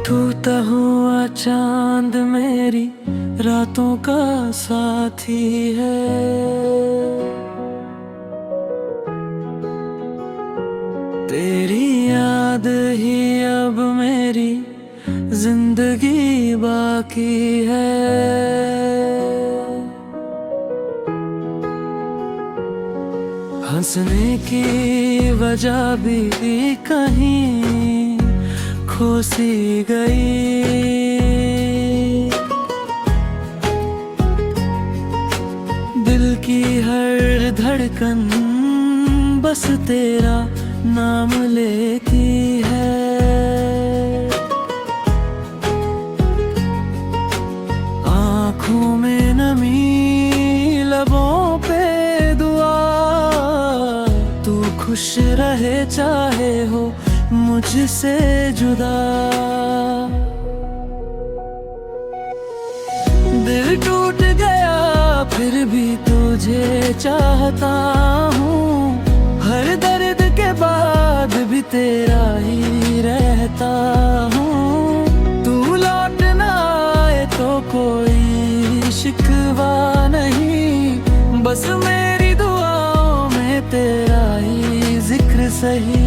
टूटा हुआ चांद मेरी रातों का साथी है। तेरी याद ही अब मेरी जिंदगी बाकी है। हंसने की वजह भी कहीं खो सी गई। दिल की हर धड़कन बस तेरा नाम लेती है। आँखों में नमी, लबों पे दुआ, तू खुश रहे चाहे हो मुझसे जुदा। दिल टूट गया फिर भी तुझे चाहता हूँ। हर दर्द के बाद भी तेरा ही रहता हूँ। तू लौट ना आए तो कोई शिकवा नहीं, बस मेरी दुआओं में तेरा ही जिक्र सही।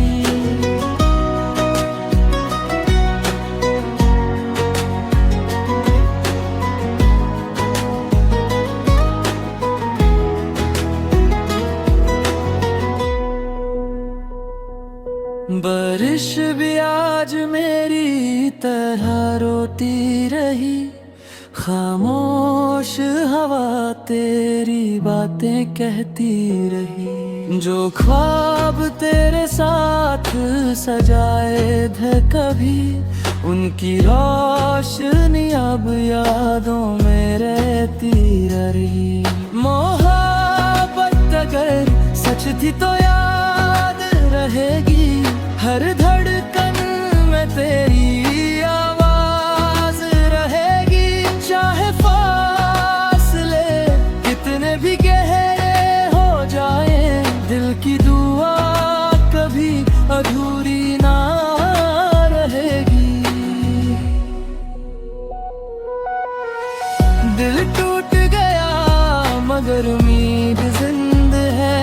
बारिश भी आज मेरी तरह रोती रही। खामोश हवा तेरी बातें कहती रही। जो ख्वाब तेरे साथ सजाए थे कभी, उनकी रोशनी अब यादों में रहती रही। मोहब्बत अगर सच थी तो याद रहेगी। हर धड़कन में तेरी आवाज रहेगी। चाहे फासले कितने भी गहरे हो जाए, दिल की दुआ कभी अधूरी ना रहेगी। दिल टूट गया मगर उम्मीद जिंदा है।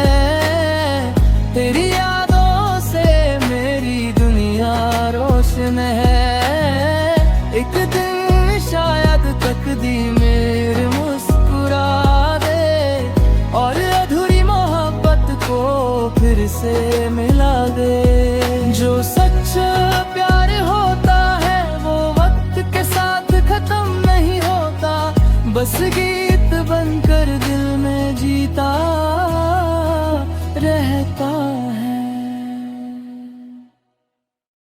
तेरी यादों से मेरी दुनिया रोशन है। एक दिन शायद तकदीर मुस्कुरा दे और अधूरी मोहब्बत को फिर से मिला दे। जो सच्चा प्यार होता है वो वक्त के साथ खत्म नहीं होता, बस